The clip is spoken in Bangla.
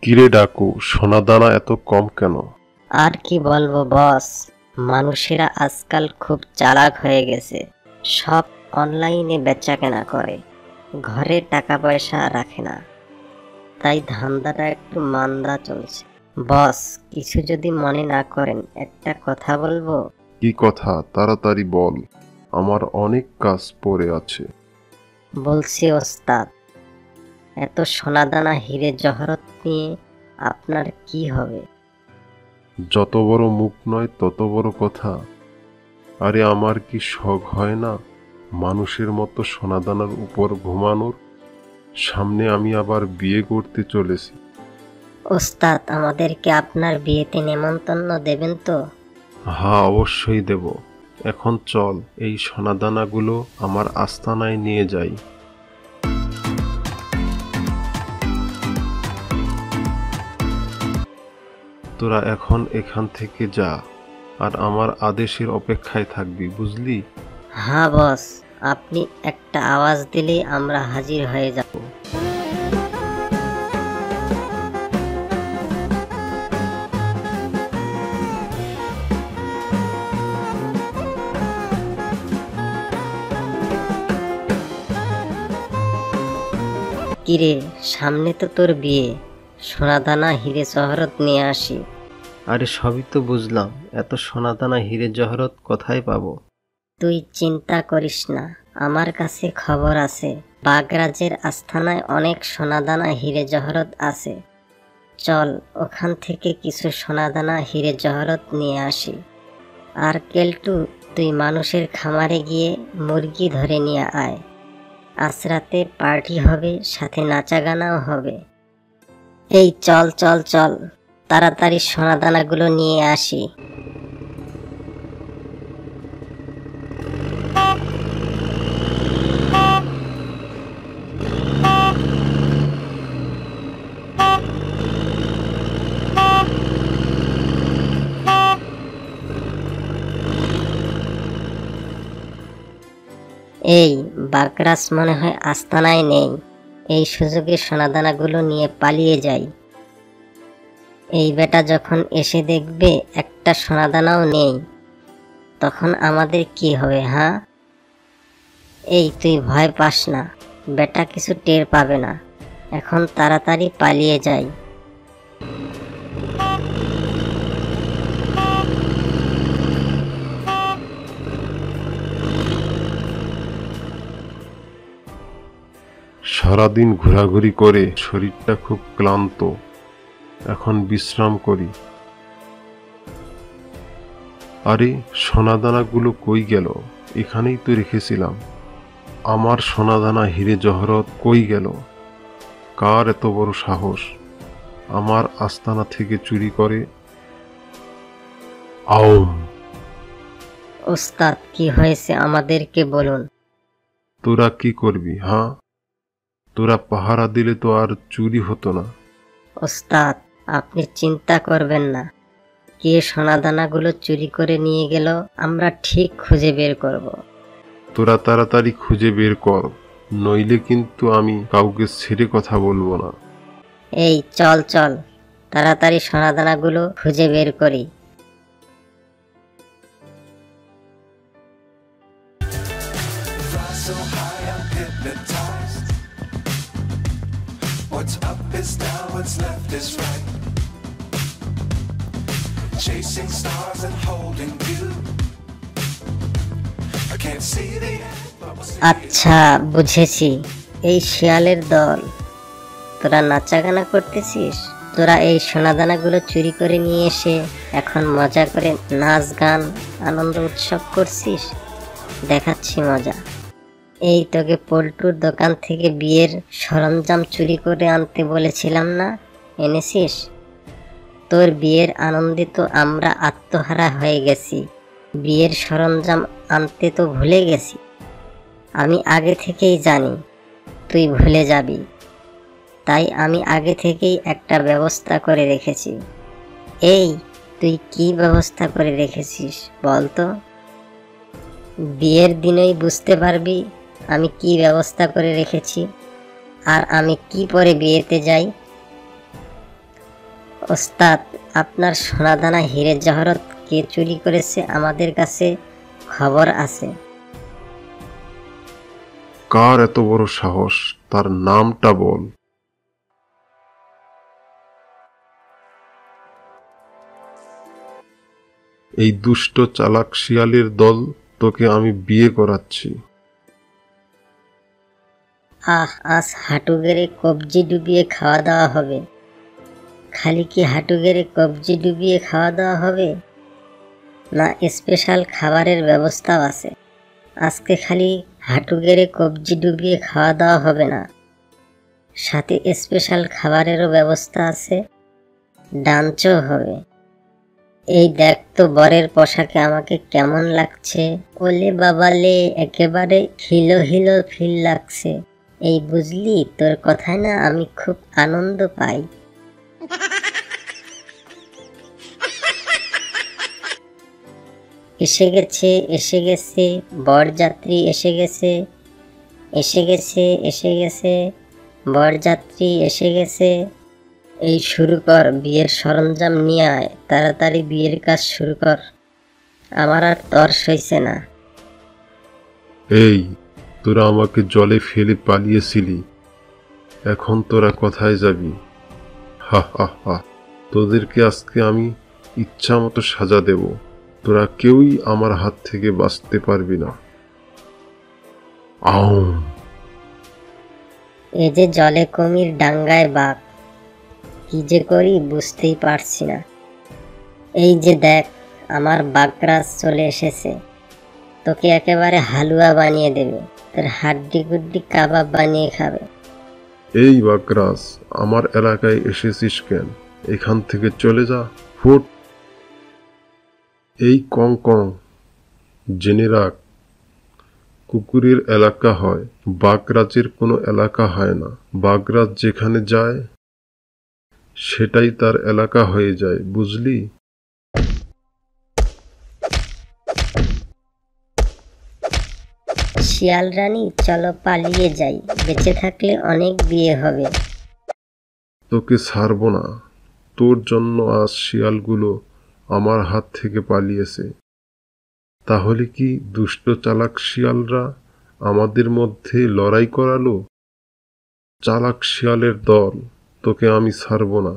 কিরে ডাকু, সোনাদানা এত কম কেন? আর কি বলবো বস, মানুষেরা আজকাল খুব চালাক হয়ে গেছে। সব অনলাইনে বেচাকেনা করে, ঘরে টাকা পয়সা রাখে না। তাই ধান্দাটা একটু মান্দা চলছে। বস, কিছু যদি মনে না করেন একটা কথা বলবো। কি কথা? তাড়াতাড়ি বল, আমার অনেক কাজ পড়ে আছে। বলছি ওস্তাদ, এত সোনাদানা হিরে জহরত নিয়ে আপনার কি হবে? যত বড় মুখ নয় তত বড় কথা। আরে আমার কি শখ হয় না মানুষের মতো সোনাদানার উপর ঘুমানোর? সামনে আমি আবার বিয়ে করতে চলেছি। ওস্তাদ, আমাদেরকে আপনার বিয়েতে নেমন্তন্ন দেবেন তো? হ্যাঁ, অবশ্যই দেব। এখন চল এই সোনাদানাগুলো আমার আস্তানায় নিয়ে যাই। তোরা এখন এখান থেকে যা, আর আমার আদেশের অপেক্ষায় থাকবি, বুঝলি? হ্যাঁ বস, আপনি একটা আওয়াজ দিলেই আমরা হাজির হয়ে যাব। কিরে, সামনে তো তোর বিয়ে, সোনাদানা হিরে জহরত নিয়ে আসি। আরে সবই তো বুঝলাম, এত সোনাদানা হিরে জহরত কোথায় পাবো? তুই চিন্তা করিস না, আমার কাছে খবর আছে। বাগরাজের আস্থানায় অনেক সোনাদানা হিরে জহরত আছে। চল ওখান থেকে কিছু সোনাদানা হিরে জহরত নিয়ে আসি। আর কেলটু, তুই মানুষের খামারে গিয়ে মুরগি ধরে নিয়ে আয়। আজ রাতে পার্টি হবে, সাথে নাচা গানাও হবে। এই চল চল চল, তাড়াতাড়ি সোনাদানাগুলো নিয়ে আসি। এই বাগরাজ মনে হয় আস্তানায় নেই। এই সুযোগে সোনাদানাগুলো নিয়ে পালিয়ে যাই। এই বেটা যখন এসে দেখবে একটা সোনাদানাও নেই, তখন আমাদের কি হবে? হ্যাঁ, এই তুই ভয় পাস না, বেটা কিছু টের পাবে না। এখন তাড়াতাড়ি পালিয়ে যাই। সারাদিন ঘোরাঘুরি করে শরীরটা খুব ক্লান্ত, এখন বিশ্রাম করি। আরে সোনাদানাগুলো কই গেল? এখানেই তো রেখেছিলাম। আমার সোনাদানা হিরে জহরত কই গেল? কার এত বড় সাহস আমার আস্তানা থেকে চুরি করে? আউম! ওস্তাদ, কি হয়েছে আমাদেরকে বলুন। তোরা কি করবি? হ্যাঁ, তোরা পাহারা দিলে তো আর চুরি হতো না। ওস্তাদ, আপনি চিন্তা করবেন না, কে সোনাদানাগুলো চুরি করে নিয়ে গেল আমরা ঠিক খুঁজে বের করব। তোরা তাড়াতাড়ি খুঁজে বের কর, নইলে কিন্তু আমি কাউকে ছেড়ে কথা বলবো না। এই চল চল, তাড়াতাড়ি সোনাদানাগুলো খুঁজে বের করি। So high, I'm hypnotized. What's up is down, what's left is right. Chasing stars and holding you. I can't see the end, but we'll see. আচ্ছা, বুঝেছি, এই শিয়ালের দল, তোরা নাচাগানা করতেছিস। তোরা এই সোনাদানাগুলো চুরি করে নিয়ে এসে এখন মজা করে নাচ গান আনন্দ উৎসব করছিস। দেখাচ্ছি মজা। এই তোকে পল্টুর দোকান থেকে বিয়ের সরঞ্জাম চুরি করে আনতে বলেছিলাম না, এনেছিস? তোর বিয়ের আনন্দে তো আমরা আত্মহারা হয়ে গেছি, বিয়ের সরঞ্জাম আনতে তো ভুলে গেছি। আমি আগে থেকেই জানি তুই ভুলে যাবি, তাই আমি আগে থেকেই একটা ব্যবস্থা করে রেখেছি। এই তুই কি ব্যবস্থা করে রেখেছিস বল তো? বিয়ের দিনেই বুঝতে পারবি আমি কি ব্যবস্থা করে রেখেছি, আর আমি কি পরে বিয়েতে যাই। ওস্তাদ, আপনার সোনাদানা হিরে জহরত কে চুরি করেছে আমাদের কাছে খবর আছে। কার এত বড় সাহস? তার নামটা বল। এই দুষ্ট চালাক শিয়ালের দল, তোকে আমি বিয়ে করাচ্ছি। আজ হাঁটু গেড়ে কবজি ডুবিয়ে খাওয়া দাওয়া হবে। খালি কি হাঁটু গেড়ে কবজি ডুবিয়ে খাওয়া দাওয়া হবে, না স্পেশাল খাবারের ব্যবস্থাও আছে? আজকে খালি হাঁটু গেড়ে কবজি ডুবিয়ে খাওয়া দাওয়া হবে না, সাথে স্পেশাল খাবারেরও ব্যবস্থা আছে, ডান্সও হবে। এই দেখ তো বরের পোশাকে আমাকে কেমন লাগছে। ওলে বাবালে, একেবারে হিলো হিলো ফিল লাগছে। এই বুঝলি, তোর কথায় না আমি খুব আনন্দ পাই। এসে গেছে, এসে গেছে, বরযাত্রী এসে গেছে, এসে গেছে, এসে গেছে, বরযাত্রী এসে গেছে। এই শুরু কর, বিয়ের সরঞ্জাম নিয়ে আয়, তাড়াতাড়ি বিয়ের কাজ শুরু কর, আমার আর তর সইছে না। এই, তোরা আমাকে জলে ফেলে পালিয়েছিলি, এখন তোরা কোথায় যাবি? হা হা হা, তোদেরকে আজকে আমি ইচ্ছা মতো সাজা দেব। তোরা কেউই আমার হাত থেকে বাঁচতে পারবি না। আউ! এই যে জলে কুমির, ডাঙ্গায় বাঘ, কি যে করি বুঝতেই পারছি না। এই যে দেখ, আমার বাগরাজ চলে এসেছে, তোকে একেবারে হালুয়া বানিয়ে দেবে, তোর হাড্ডি গুড্ডি কাবাব বানিয়ে খাবে। এই বাগরাজ, আমার এলাকায় এসেছিস কেন? এখান থেকে চলে যা, ফুট! এই কং কং, জেনে রাখ, কুকুরের এলাকা হয়, বাগরাজের কোনো এলাকা হয় না। বাগরাজ যেখানে যায় সেটাই তার এলাকা হয়ে যায়, বুঝলি? শিয়াল রানী, চলো পালিয়ে যাই, বেঁচে থাকলে অনেক বিয়ে হবে। তোকে ছাড়বো না। তোর জন্য আজ শিয়ালগুলো আমার হাত থেকে পালিয়েছে। তাহলে কি দুষ্ট চালাক শিয়ালরা আমাদের মধ্যে লড়াই করালো? চালাক শিয়ালের দল, তোকে আমি ছাড়বো না।